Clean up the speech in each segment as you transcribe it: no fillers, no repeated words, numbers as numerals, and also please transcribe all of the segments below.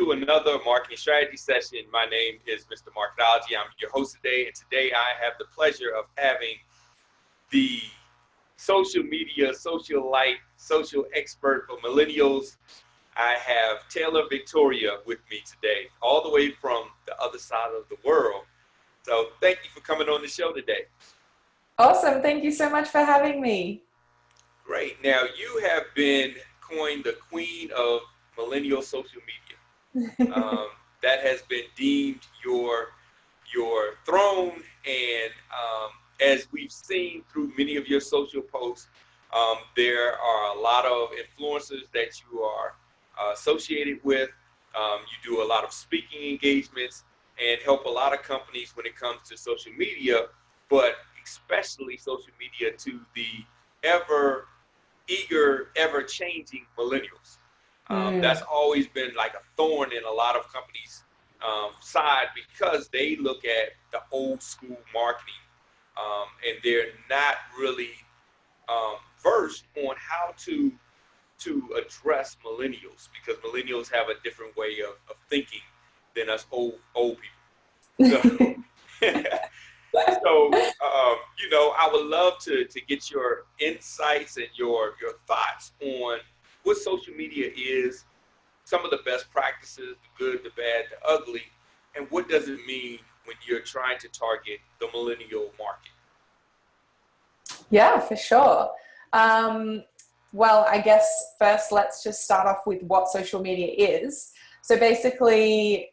to another marketing strategy session. My name is Mr. Marketology. I'm your host today, and today I have the pleasure of having the social media, socialite, social expert for millennials. I have Taylor Victoria with me today, all the way from the other side of the world. So thank you for coming on the show today. Awesome. Thank you so much for having me. Great. Now, you have been coined the queen of millennial social media. That has been deemed your throne, and as we've seen through many of your social posts, there are a lot of influencers that you are associated with. You do a lot of speaking engagements and help a lot of companies when it comes to social media, but especially social media to the ever eager, ever changing millennials. That's always been like a thorn in a lot of companies' side, because they look at the old school marketing and they're not really versed on how to address millennials, because millennials have a different way of thinking than us old people. So, I would love to get your insights and your thoughts on what social media is, some of the best practices, the good, the bad, the ugly, and what does it mean when you're trying to target the millennial market? Yeah, for sure. Well, I guess first let's just start off with what social media is. So basically,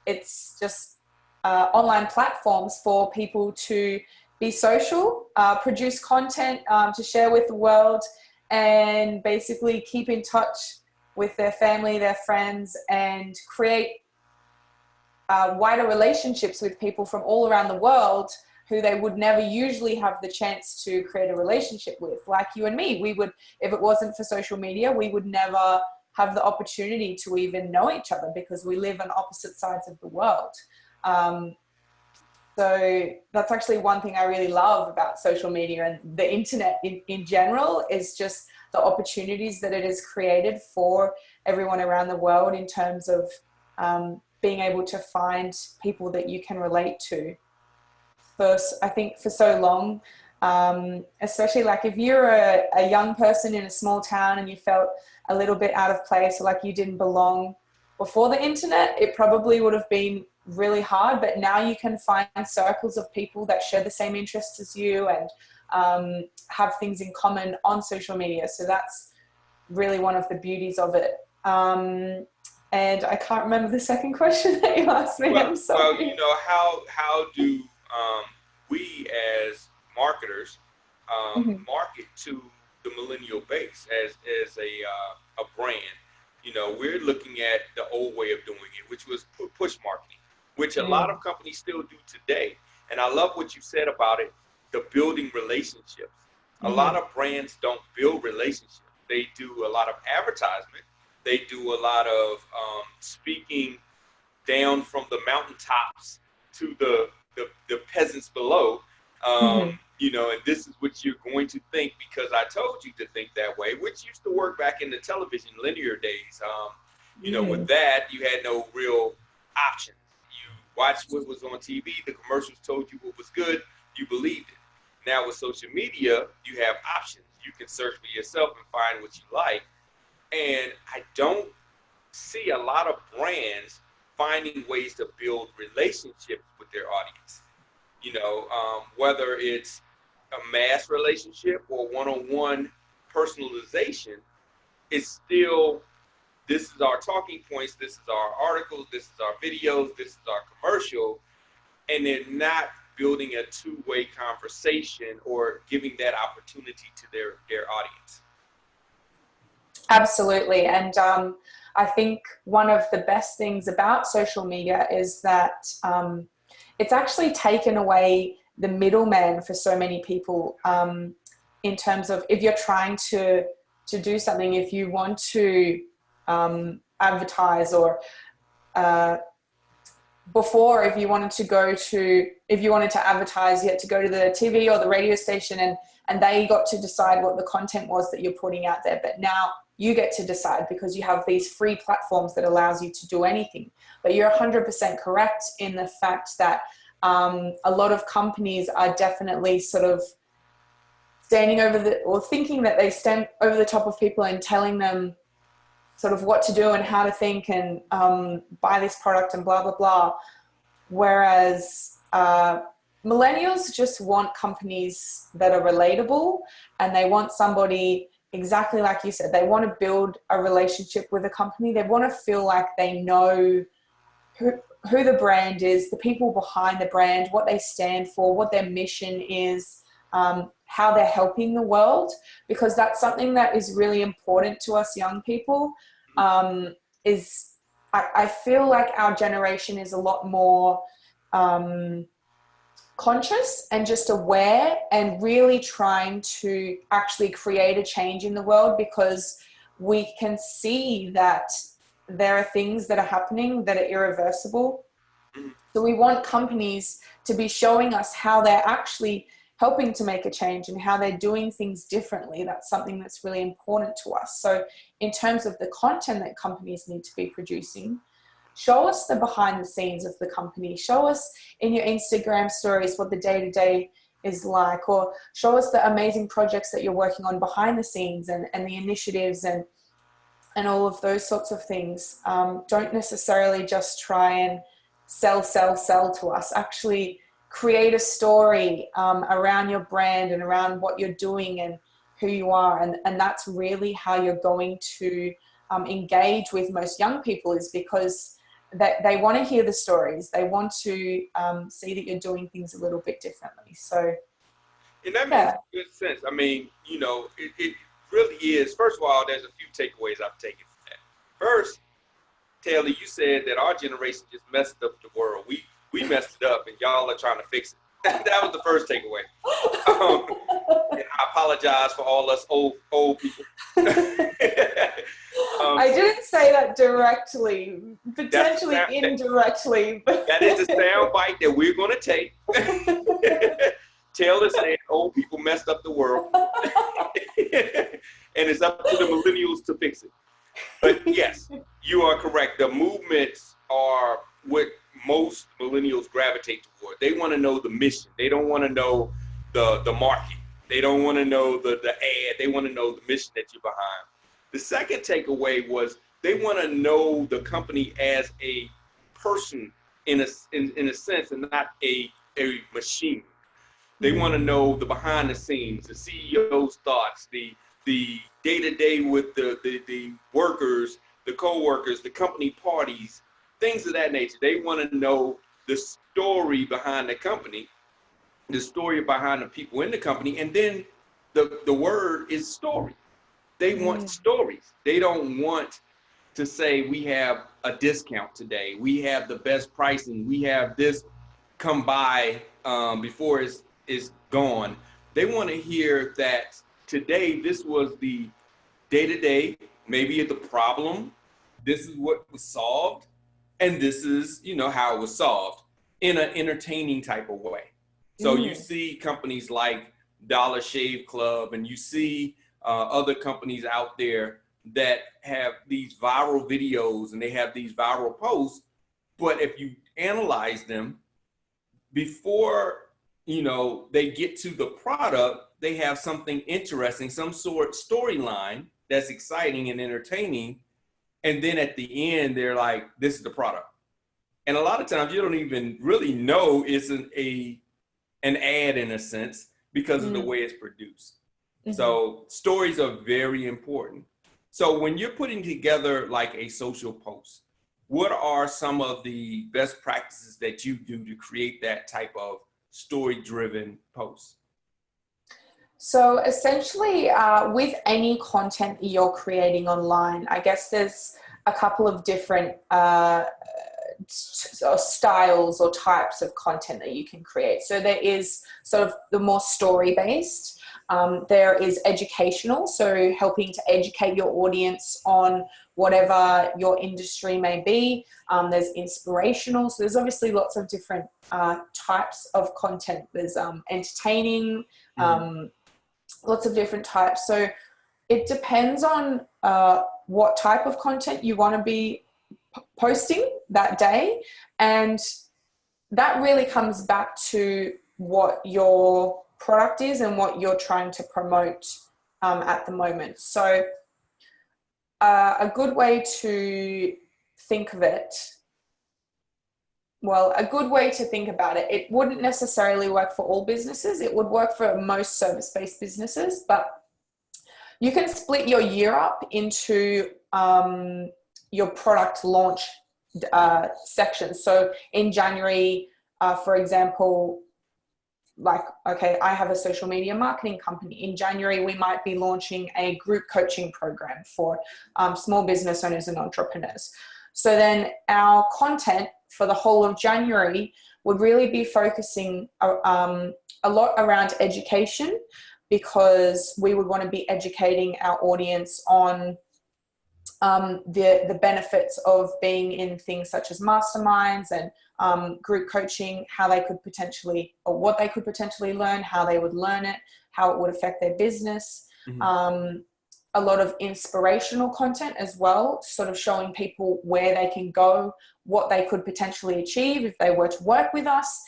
it's just online platforms for people to be social, produce content to share with the world, and basically keep in touch with their family, their friends, and create wider relationships with people from all around the world who they would never usually have the chance to create a relationship with. Like you and me, we would, if it wasn't for social media, we would never have the opportunity to even know each other, because we live on opposite sides of the world. So that's actually one thing I really love about social media and the internet in general, is just the opportunities that it has created for everyone around the world in terms of being able to find people that you can relate to. First, I think for so long, especially like if you're a young person in a small town and you felt a little bit out of place, or like you didn't belong before the internet, it probably would have been really hard. But now you can find circles of people that share the same interests as you and have things in common on social media. So that's really one of the beauties of it. And I can't remember the second question that you asked me. I'm sorry. Well, how do we as marketers market to the millennial base as a brand? We're looking at the old way of doing it, which was push marketing, which a lot of companies still do today. And I love what you said about it, the building relationships. A lot of brands don't build relationships. They do a lot of advertisement. They do a lot of speaking down from the mountaintops to the peasants below. And this is what you're going to think because I told you to think that way, which used to work back in the television linear days. With that, you had no real options. You watched what was on TV, the commercials told you what was good, you believed it. Now with social media, you have options. You can search for yourself and find what you like. And I don't see a lot of brands finding ways to build relationships with their audience. Whether it's a mass relationship or one-on-one personalization, it's still, this is our talking points, this is our articles, this is our videos, this is our commercial, and they're not building a two-way conversation or giving that opportunity to their audience. Absolutely. And I think one of the best things about social media is that it's actually taken away the middleman for so many people, in terms of if you're trying to do something, if you want to advertise or before, if you wanted to advertise, you had to go to the TV or the radio station, and they got to decide what the content was that you're putting out there. But now you get to decide, because you have these free platforms that allows you to do anything. But you're 100% correct in the fact that a lot of companies are definitely sort of thinking that they stand over the top of people and telling them sort of what to do and how to think, and buy this product and blah, blah, blah. Whereas millennials just want companies that are relatable, and they want somebody, exactly like you said, they want to build a relationship with a company. They want to feel like they know who the brand is, the people behind the brand, what they stand for, what their mission is, how they're helping the world, because that's something that is really important to us young people. I feel like our generation is a lot more conscious and just aware, and really trying to actually create a change in the world, because we can see that there are things that are happening that are irreversible. So we want companies to be showing us how they're actually helping to make a change and how they're doing things differently. That's something that's really important to us. So in terms of the content that companies need to be producing, show us the behind the scenes of the company. Show us in your Instagram stories what the day-to-day is like, or show us the amazing projects that you're working on behind the scenes, and the initiatives and all of those sorts of things. Don't necessarily just try and sell to us. Actually create a story around your brand and around what you're doing and who you are. And that's really how you're going to engage with most young people, is because they want to hear the stories. They want to see that you're doing things a little bit differently. So, and that makes good sense. I mean, you know, it really is. First of all, there's a few takeaways I've taken from that. First, Taylor, you said that our generation just messed up the world. We messed it up, and y'all are trying to fix it. That was the first takeaway. And I apologize for all us old people. I didn't say that directly, potentially indirectly. That is a sound bite that we're going to take. Taylor said old people messed up the world. And it's up to the millennials to fix it. But yes, you are correct. The movements are what most millennials gravitate toward. They want to know the mission. They don't want to know the market. They don't want to know the ad. They want to know the mission that you're behind. The second takeaway was they want to know the company as a person in a sense, and not a machine. They want to know the behind the scenes, the CEO's thoughts, the day-to-day with the workers, the co-workers, the company parties, things of that nature. They want to know the story behind the company, the story behind the people in the company, and then the word is story. They want stories. They don't want to say we have a discount today, we have the best pricing, we have this, come by before it's gone. They want to hear that today this was the day-to-day, maybe the problem, this is what was solved, and this is, you know, how it was solved in an entertaining type of way. So you see companies like Dollar Shave Club, and you see other companies out there that have these viral videos and they have these viral posts, but if you analyze them before, you know, they get to the product, they have something interesting, some sort of storyline that's exciting and entertaining, and then at the end they're like, this is the product. And a lot of times you don't even really know it's an ad in a sense, because of the way it's produced. So stories are very important. So when you're putting together like a social post, what are some of the best practices that you do to create that type of story-driven post? So essentially, with any content that you're creating online, I guess there's a couple of different styles or types of content that you can create. So there is sort of the more story-based, There is educational, so helping to educate your audience on whatever your industry may be. There's inspirational, so there's obviously lots of different types of content. There's entertaining, lots of different types. So it depends on what type of content you want to be posting that day, and that really comes back to what your product is and what you're trying to promote at the moment. So a good way to think of it, well, a good way to think about it, it wouldn't necessarily work for all businesses. It would work for most service-based businesses, but you can split your year up into your product launch sections. So in January, for example, like, okay, I have a social media marketing company. In January, we might be launching a group coaching program for small business owners and entrepreneurs. So then our content for the whole of January would really be focusing a lot around education, because we would want to be educating our audience on the benefits of being in things such as masterminds and group coaching, how they could potentially, or what they could potentially learn, how they would learn it, how it would affect their business. A lot of inspirational content as well, sort of showing people where they can go, what they could potentially achieve if they were to work with us.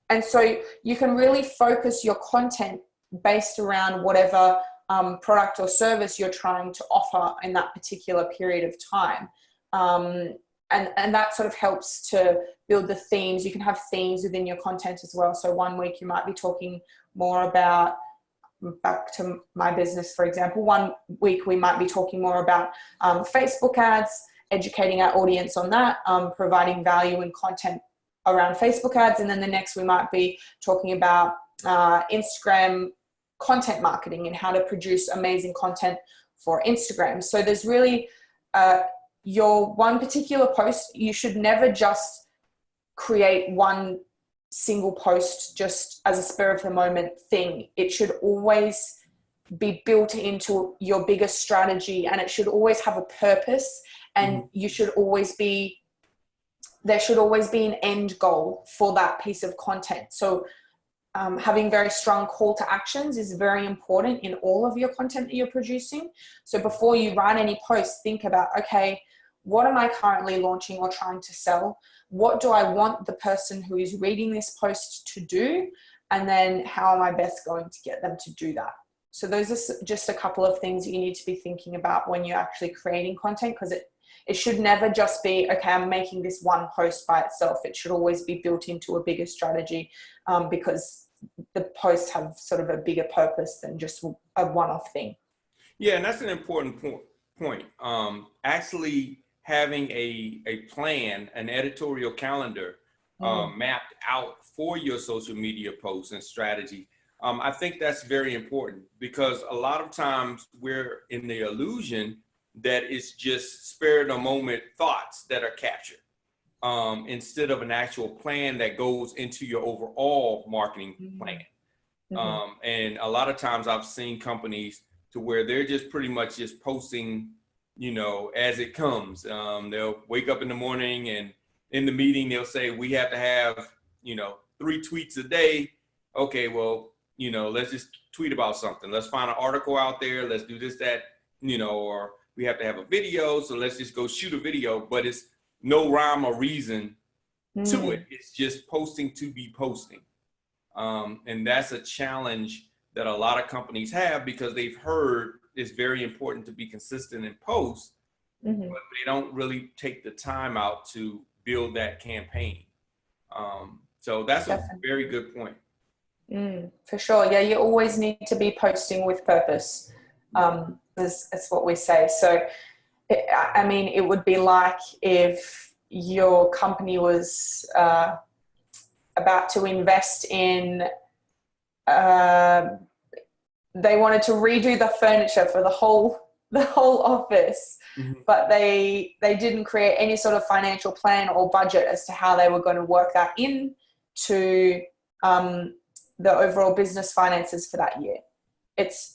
And so you can really focus your content based around whatever product or service you're trying to offer in that particular period of time. And that sort of helps to build the themes. You can have themes within your content as well. So one week you might be talking more about, back to my business, for example, one week we might be talking more about Facebook ads, educating our audience on that, providing value and content around Facebook ads. And then the next we might be talking about Instagram content marketing and how to produce amazing content for Instagram. So there's really your one particular post, you should never just create one single post just as a spur of the moment thing. It should always be built into your bigger strategy, and it should always have a purpose, and you should always be, there should always be an end goal for that piece of content. So having very strong call to actions is very important in all of your content that you're producing. So before you write any posts, think about, okay, what am I currently launching or trying to sell? What do I want the person who is reading this post to do? And then how am I best going to get them to do that? So those are just a couple of things that you need to be thinking about when you're actually creating content, because it should never just be, okay, I'm making this one post by itself. It should always be built into a bigger strategy, because the posts have sort of a bigger purpose than just a one-off thing. Yeah, and that's an important point. Actually having a plan, an editorial calendar mapped out for your social media posts and strategy. I think that's very important, because a lot of times we're in the illusion that it's just spur of the moment thoughts that are captured, instead of an actual plan that goes into your overall marketing plan. And a lot of times I've seen companies to where they're just pretty much just posting, you know, as it comes. They'll wake up in the morning and in the meeting, they'll say, we have to have, you know, 3 tweets a day. Okay, well, you know, let's just tweet about something. Let's find an article out there. Let's do this, that, you know, or we have to have a video. So let's just go shoot a video, but it's no rhyme or reason to it. It's just posting to be posting. And that's a challenge that a lot of companies have, because they've heard it's very important to be consistent in posts, but they don't really take the time out to build that campaign. So that's a very good point. For sure. Yeah, you always need to be posting with purpose. That's what we say. So, I mean, it would be like if your company was about to invest in, they wanted to redo the furniture for the whole office, but they didn't create any sort of financial plan or budget as to how they were going to work that in to the overall business finances for that year. It's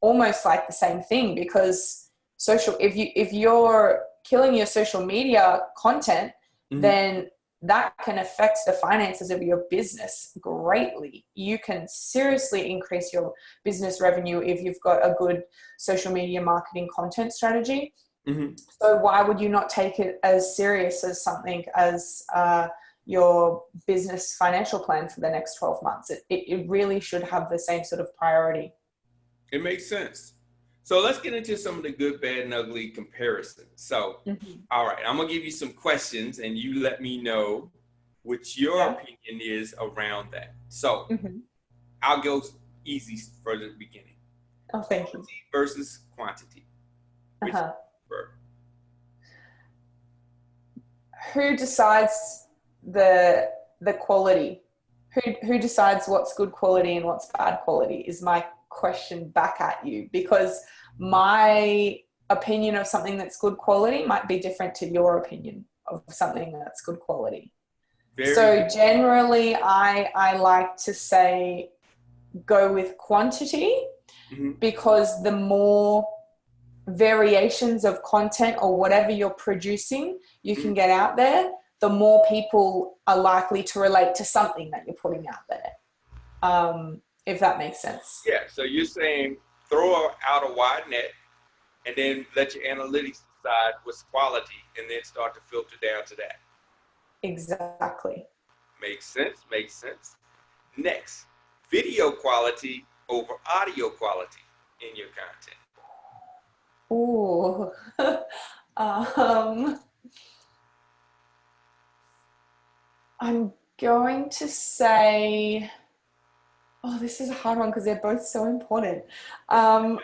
almost like the same thing, because if you're killing your social media content, then that can affect the finances of your business greatly. You can seriously increase your business revenue if you've got a good social media marketing content strategy. So why would you not take it as serious as something as your business financial plan for the next 12 months? It really should have the same sort of priority. It makes sense. So let's get into some of the good, bad, and ugly comparisons. So, all right, I'm going to give you some questions and you let me know what your opinion is around that. So I'll go easy for the beginning. Oh, thank you. Quality versus quantity. Which who decides the quality? Who decides what's good quality and what's bad quality is my question back at you, because my opinion of something that's good quality might be different to your opinion of something that's good quality. So generally I like to say go with quantity, because the more variations of content or whatever you're producing you can get out there, the more people are likely to relate to something that you're putting out there. If that makes sense. Yeah, so you're saying throw out a wide net and then let your analytics decide what's quality and then start to filter down to that. Exactly. Makes sense. Next, video quality over audio quality in your content. Ooh. I'm going to say, this is a hard one because they're both so important. I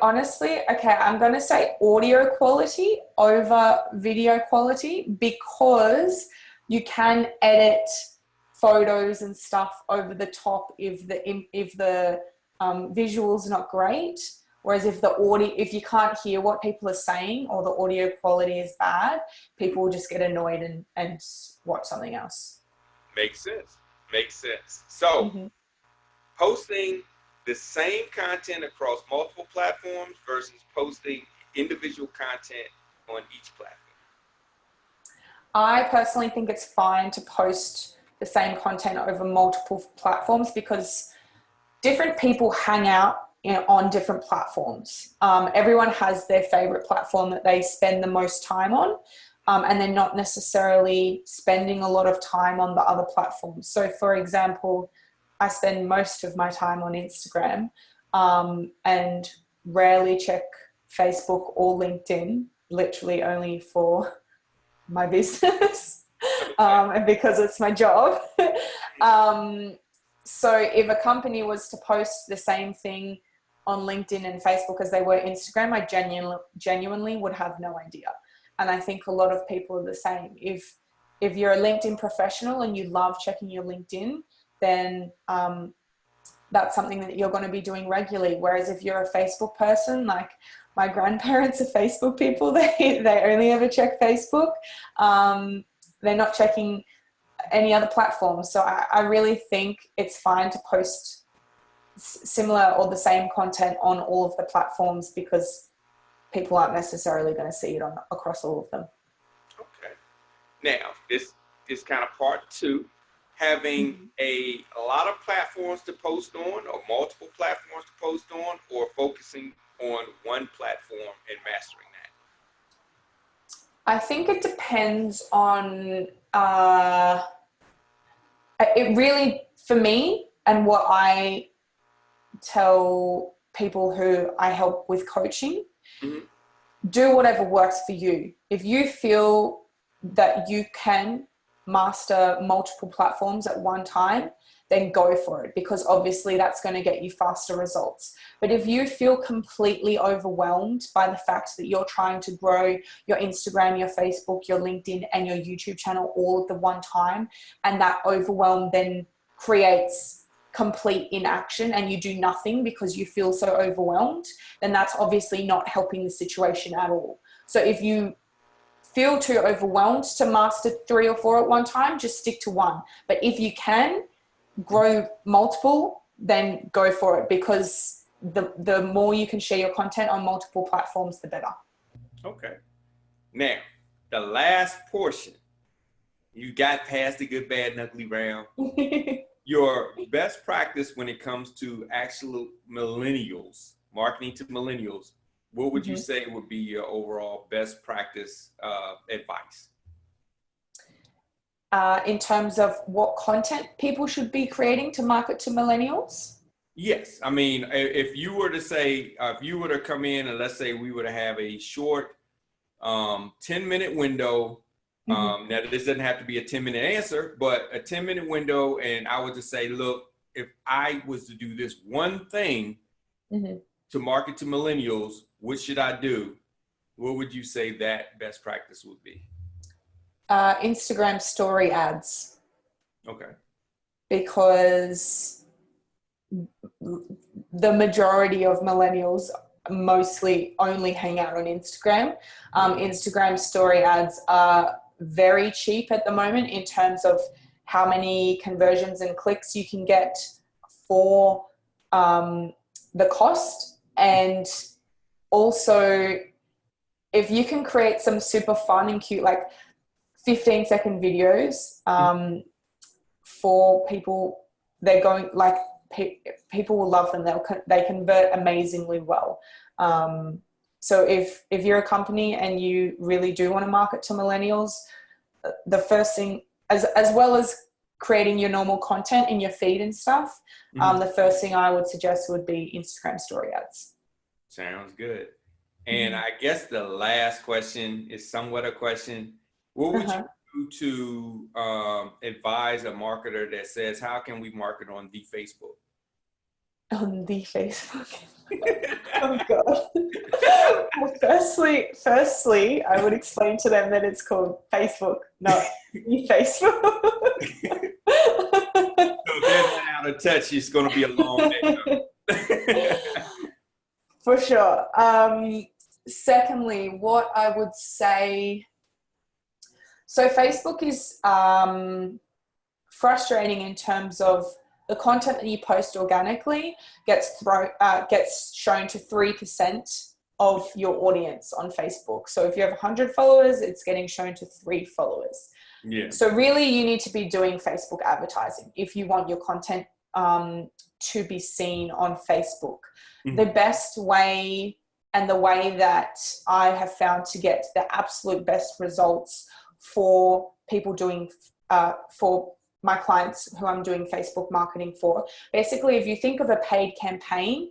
honestly, I'm going to say audio quality over video quality, because you can edit photos and stuff over the top if the visual's not great. Whereas if you can't hear what people are saying or the audio quality is bad, people will just get annoyed and watch something else. Makes sense. So posting the same content across multiple platforms versus posting individual content on each platform. I personally think it's fine to post the same content over multiple platforms, because different people hang out on different platforms. Everyone has their favorite platform that they spend the most time on, and they're not necessarily spending a lot of time on the other platforms. So for example, I spend most of my time on Instagram, and rarely check Facebook or LinkedIn, literally only for my business, and because it's my job. So if a company was to post the same thing on LinkedIn and Facebook as they were Instagram, I genuinely would have no idea. And I think a lot of people are the same. If you're a LinkedIn professional and you love checking your LinkedIn, then that's something that you're going to be doing regularly. Whereas if you're a Facebook person, like my grandparents are Facebook people, they only ever check Facebook. They're not checking any other platforms. So I really think it's fine to post similar or the same content on all of the platforms, because people aren't necessarily going to see it across all of them. Okay. Now, this kind of part two, having a lot of platforms to post on, or multiple platforms to post on, or focusing on one platform and mastering that? I think it depends on it really, for me, and what I tell people who I help with coaching, do whatever works for you. If you feel that you can master multiple platforms at one time, then go for it, because obviously that's going to get you faster results. But if you feel completely overwhelmed by the fact that you're trying to grow your Instagram, your Facebook, your LinkedIn, and your YouTube channel all at the one time, and that overwhelm then creates complete inaction and you do nothing because you feel so overwhelmed, then that's obviously not helping the situation at all. So if you feel too overwhelmed to master 3 or 4 at one time, just stick to one. But if you can, grow multiple, then go for it, because the more you can share your content on multiple platforms, the better. Okay. Now, the last portion, you got past the good, bad, and ugly round. Your best practice when it comes to actual millennials, marketing to millennials, what would you say would be your overall best practice advice? In terms of what content people should be creating to market to millennials? Yes. I mean, if you were to say, if you were to come in and let's say we were to have a short 10-minute window. Now, this doesn't have to be a 10-minute answer, but a 10-minute window. And I would just say, look, if I was to do this one thing to market to millennials, what should I do? What would you say that best practice would be? Instagram story ads. Okay. Because the majority of millennials mostly only hang out on Instagram. Instagram story ads are very cheap at the moment in terms of how many conversions and clicks you can get for the cost. And also, if you can create some super fun and cute, like 15-second videos for people, they're going like, people will love them. They convert amazingly well. So if you're a company and you really do want to market to millennials, the first thing, as well as creating your normal content in your feed and stuff, the first thing I would suggest would be Instagram story ads. Sounds good. And I guess the last question is somewhat a question. What would you do to advise a marketer that says, how can we market on the Facebook? On the Facebook. Oh God. Well, firstly, I would explain to them that it's called Facebook, not the Facebook. So if they're out of touch, it's going to be a long day. For sure. Secondly, what I would say, so Facebook is frustrating in terms of the content that you post organically gets shown to 3% of your audience on Facebook. So if you have 100 followers, it's getting shown to 3 followers. Yeah. So really you need to be doing Facebook advertising if you want your content to be seen on Facebook. The best way, and the way that I have found to get the absolute best results for people doing, for my clients who I'm doing Facebook marketing for. Basically, if you think of a paid campaign,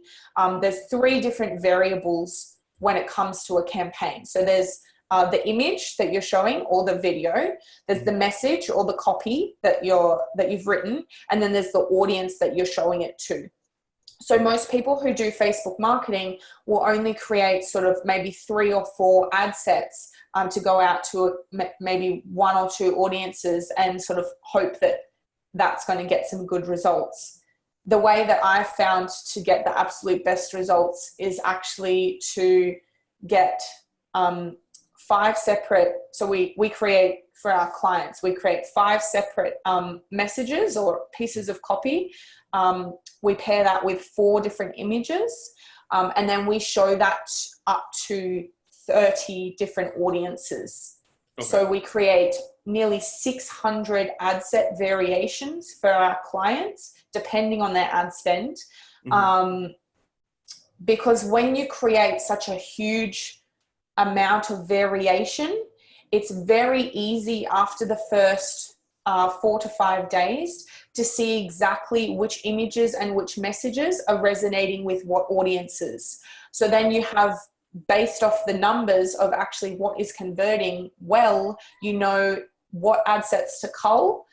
there's 3 different variables when it comes to a campaign. So there's the image that you're showing or the video, there's the message or the copy that you've written, and then there's the audience that you're showing it to. So most people who do Facebook marketing will only create sort of maybe 3 or 4 ad sets to go out to maybe 1 or 2 audiences and sort of hope that that's going to get some good results. The way that I've found to get the absolute best results is actually to get 5 separate, so we create for our clients, we create 5 separate messages or pieces of copy. We pair that with 4 different images, and then we show that up to 30 different audiences. Okay. So we create nearly 600 ad set variations for our clients, depending on their ad spend. Because when you create such a huge amount of variation, it's very easy after the first 4 to 5 days to see exactly which images and which messages are resonating with what audiences. So then you have, based off the numbers of actually what is converting well, you know what ad sets to cull,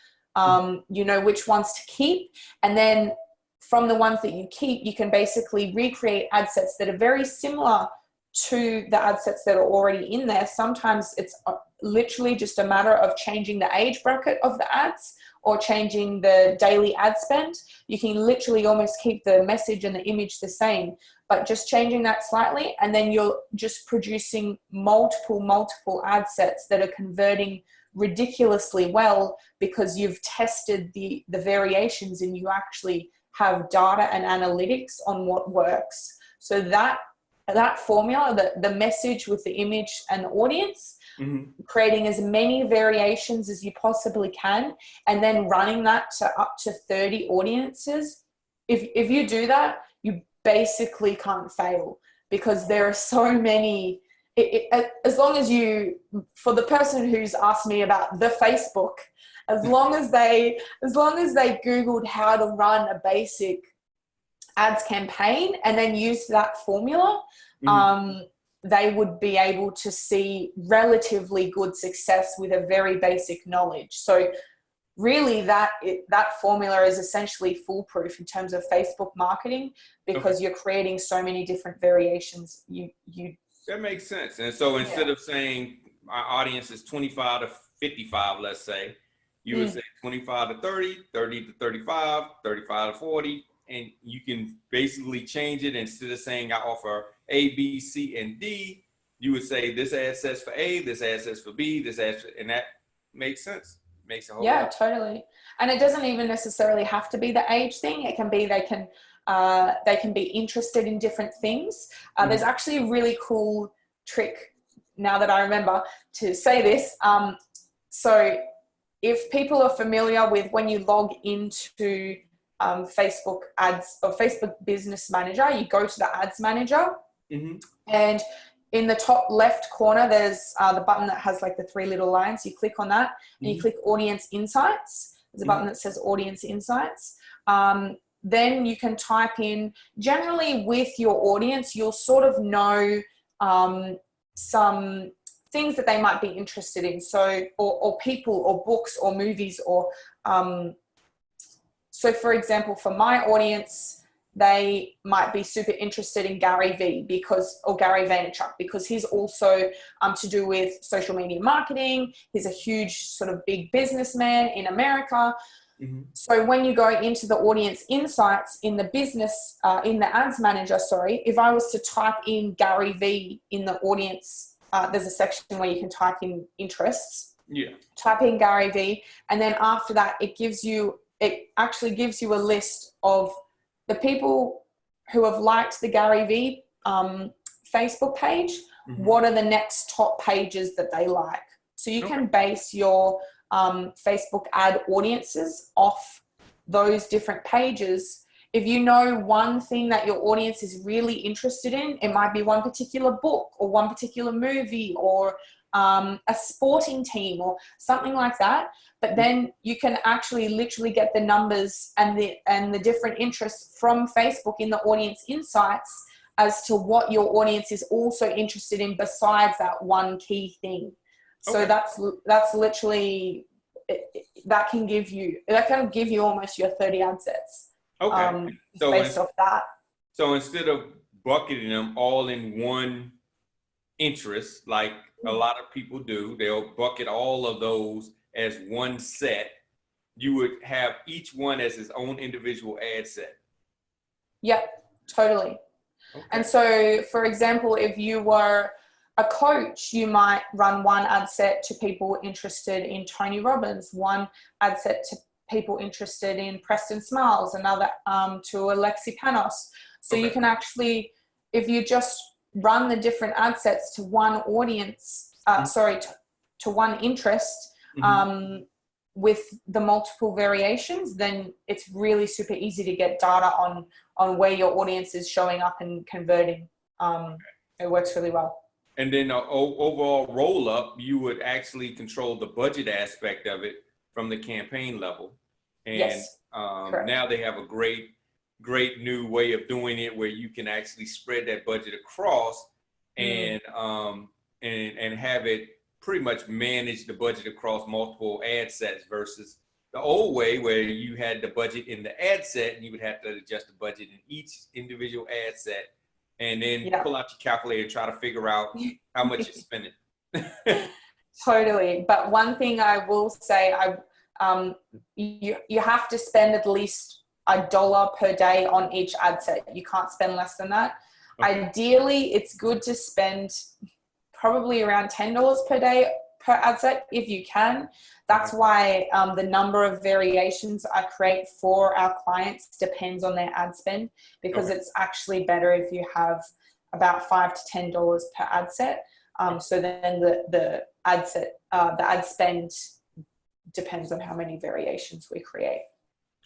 you know which ones to keep, and then from the ones that you keep, you can basically recreate ad sets that are very similar to the ad sets that are already in there. Sometimes it's literally just a matter of changing the age bracket of the ads or changing the daily ad spend. You can literally almost keep the message and the image the same, but just changing that slightly, and then you're just producing multiple ad sets that are converting ridiculously well because you've tested the variations and you actually have data and analytics on what works. So that formula, the message with the image and the audience, creating as many variations as you possibly can, and then running that to up to 30 audiences. If you do that, you basically can't fail, because there are so many. As long as you, for the person who's asked me about the Facebook, as long as they Googled how to run a basic ads campaign and then use that formula, they would be able to see relatively good success with a very basic knowledge. So really that formula is essentially foolproof in terms of Facebook marketing, because you're creating so many different variations. That makes sense. And so instead of saying our audience is 25 to 55, let's say, you would say 25 to 30, 30 to 35, 35 to 40, and you can basically change it. Instead of saying I offer A, B, C, and D, you would say this ad sets for A, this ad sets for B, this ad, and that makes sense. Makes a whole lot. Totally. And it doesn't even necessarily have to be the age thing. It can be they can be interested in different things. There's actually a really cool trick, now that I remember to say this. So if people are familiar with when you log into Facebook ads or Facebook Business Manager, you go to the Ads Manager, and in the top left corner, there's the button that has like the three little lines. You click on that and you click Audience Insights. There's a button that says Audience Insights. Then you can type in, generally with your audience, you'll sort of know some things that they might be interested in. So, or people or books or movies or, so for example, for my audience, they might be super interested in Gary V or Gary Vaynerchuk, because he's also to do with social media marketing. He's a huge sort of big businessman in America. So when you go into the audience insights in the business, in the ads manager, if I was to type in Gary V in the audience, there's a section where you can type in interests. Type in Gary V, and then after that, it actually gives you a list of the people who have liked the Gary V Facebook page. What are the next top pages that they like? So you can base your Facebook ad audiences off those different pages. If you know one thing that your audience is really interested in, it might be one particular book or one particular movie or a sporting team or something like that. But then you can actually literally get the numbers and the different interests from Facebook in the audience insights as to what your audience is also interested in besides that one key thing. So that's literally, that can give you almost your 30 ad sets. So based off that. So instead of bucketing them all in one interest, like a lot of people do, they'll bucket all of those as one set. You would have each one as its own individual ad set. Yep, totally. And so, for example, if you were a coach, you might run one ad set to people interested in Tony Robbins, one ad set to people interested in Preston Smiles, another to Alexi Panos. So you can actually, if you just run the different ad sets to one audience, to one interest, with the multiple variations, then it's really super easy to get data on where your audience is showing up and converting. It works really well. And then the overall roll up, you would actually control the budget aspect of it from the campaign level. And now they have a great new way of doing it where you can actually spread that budget across and have it pretty much manage the budget across multiple ad sets versus the old way where you had the budget in the ad set and you would have to adjust the budget in each individual ad set and then pull out your calculator and try to figure out how much you're spending. Totally. But one thing I will say, you have to spend at least $1 per day on each ad set. You can't spend less than that. Ideally, it's good to spend probably around $10 per day per ad set if you can. That's why the number of variations I create for our clients depends on their ad spend, because it's actually better if you have about $5 to $10 per ad set. So then the ad set, the ad spend depends on how many variations we create.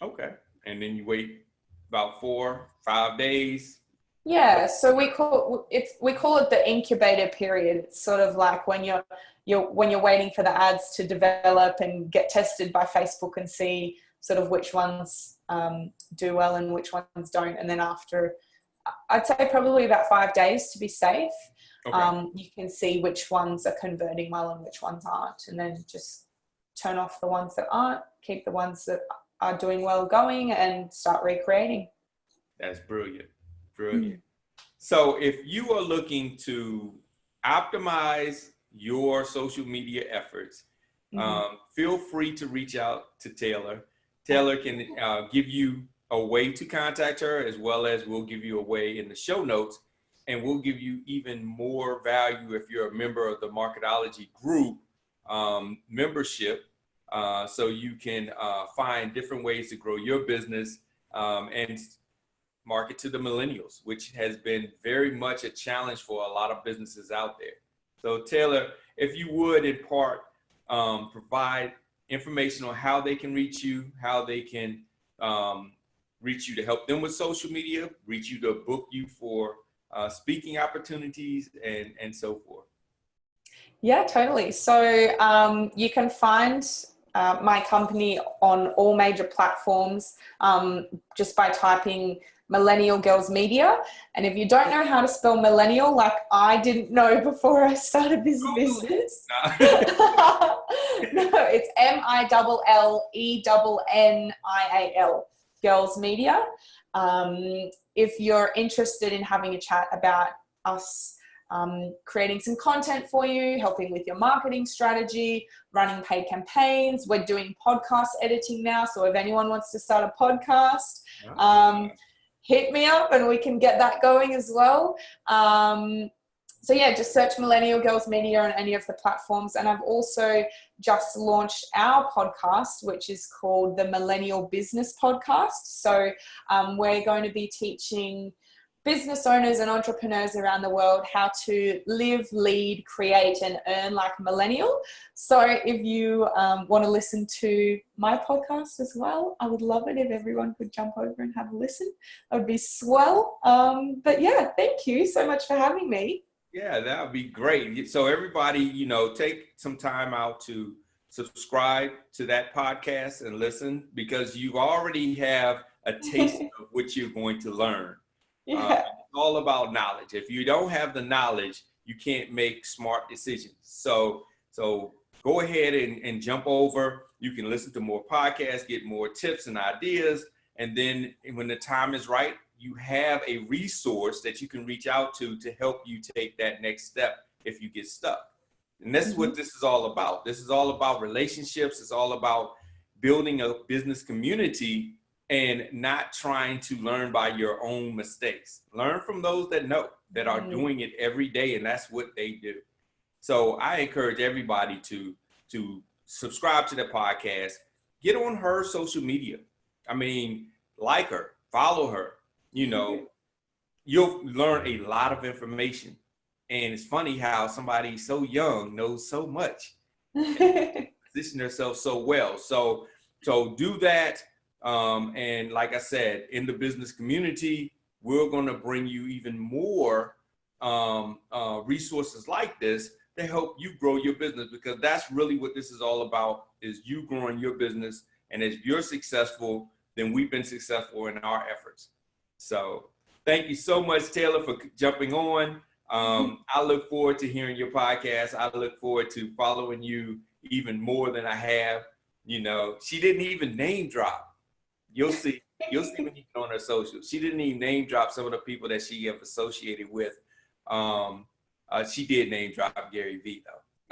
Okay. And then you wait about 4-5 days. Yeah, so we call it the incubator period. It's sort of like when you're waiting for the ads to develop and get tested by Facebook and see sort of which ones do well and which ones don't. And then after, I'd say probably about 5 days to be safe, you can see which ones are converting well and which ones aren't. And then just turn off the ones that aren't, keep the ones that are doing well going, and start recreating. That's brilliant. Brilliant. So if you are looking to optimize your social media efforts, feel free to reach out to Taylor. Taylor can give you a way to contact her, as well as we'll give you a way in the show notes, and we'll give you even more value if you're a member of the Marketology group membership, so you can find different ways to grow your business and market to the millennials, which has been very much a challenge for a lot of businesses out there. So Taylor, if you would in part provide information on how they can reach you, how they can reach you to help them with social media, reach you to book you for speaking opportunities, and so forth. Yeah, totally. So you can find my company on all major platforms just by typing Millennial Girls Media. And if you don't know how to spell millennial, like I didn't know before I started this business, no, it's MILLENNIAL, Girls Media. If you're interested in having a chat about us creating some content for you, helping with your marketing strategy, running paid campaigns. We're doing podcast editing now. So if anyone wants to start a podcast, hit me up and we can get that going as well. So yeah, just search Millennial Girls Media on any of the platforms. And I've also just launched our podcast, which is called the Millennial Business Podcast. So we're going to be teaching business owners and entrepreneurs around the world how to live, lead, create, and earn like a millennial. So if you want to listen to my podcast as well, I would love it if everyone could jump over and have a listen. That would be swell. But yeah, thank you so much for having me. Yeah, that would be great. So everybody, take some time out to subscribe to that podcast and listen, because you already have a taste of what you're going to learn. Yeah. It's all about knowledge. If you don't have the knowledge, you can't make smart decisions. So go ahead and jump over. You can listen to more podcasts, get more tips and ideas. And then when the time is right, you have a resource that you can reach out to help you take that next step if you get stuck. And this is what this is all about. This is all about relationships. It's all about building a business community and not trying to learn by your own mistakes. Learn from those that know, that are doing it every day, and that's what they do. So I encourage everybody to subscribe to the podcast, get on her social media. I mean, like her, follow her. You'll learn a lot of information. And it's funny how somebody so young knows so much, position herself so well. So do that. And like I said, in the business community, we're going to bring you even more resources like this to help you grow your business, because that's really what this is all about, is you growing your business. And if you're successful, then we've been successful in our efforts. So thank you so much, Taylor, for jumping on. I look forward to hearing your podcast. I look forward to following you even more than I have. She didn't even name drop. You'll see when you get on her social. She didn't even name drop some of the people that she have associated with. She did name drop Gary Vee though.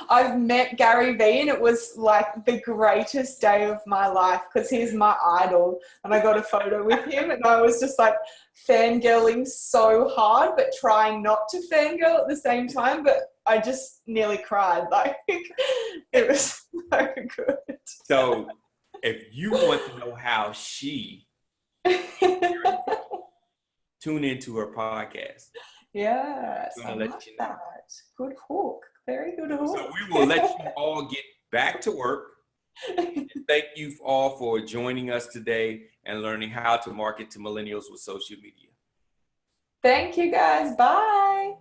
I've met Gary Vee, and it was like the greatest day of my life because he's my idol, and I got a photo with him, and I was just like fangirling so hard, but trying not to fangirl at the same time. But I just nearly cried. Like it was so good. So, if you want to know how she tune into her podcast. Yes, I love that. Good hook. Very good hook. So we will let you all get back to work. Thank you all for joining us today and learning how to market to millennials with social media. Thank you, guys. Bye.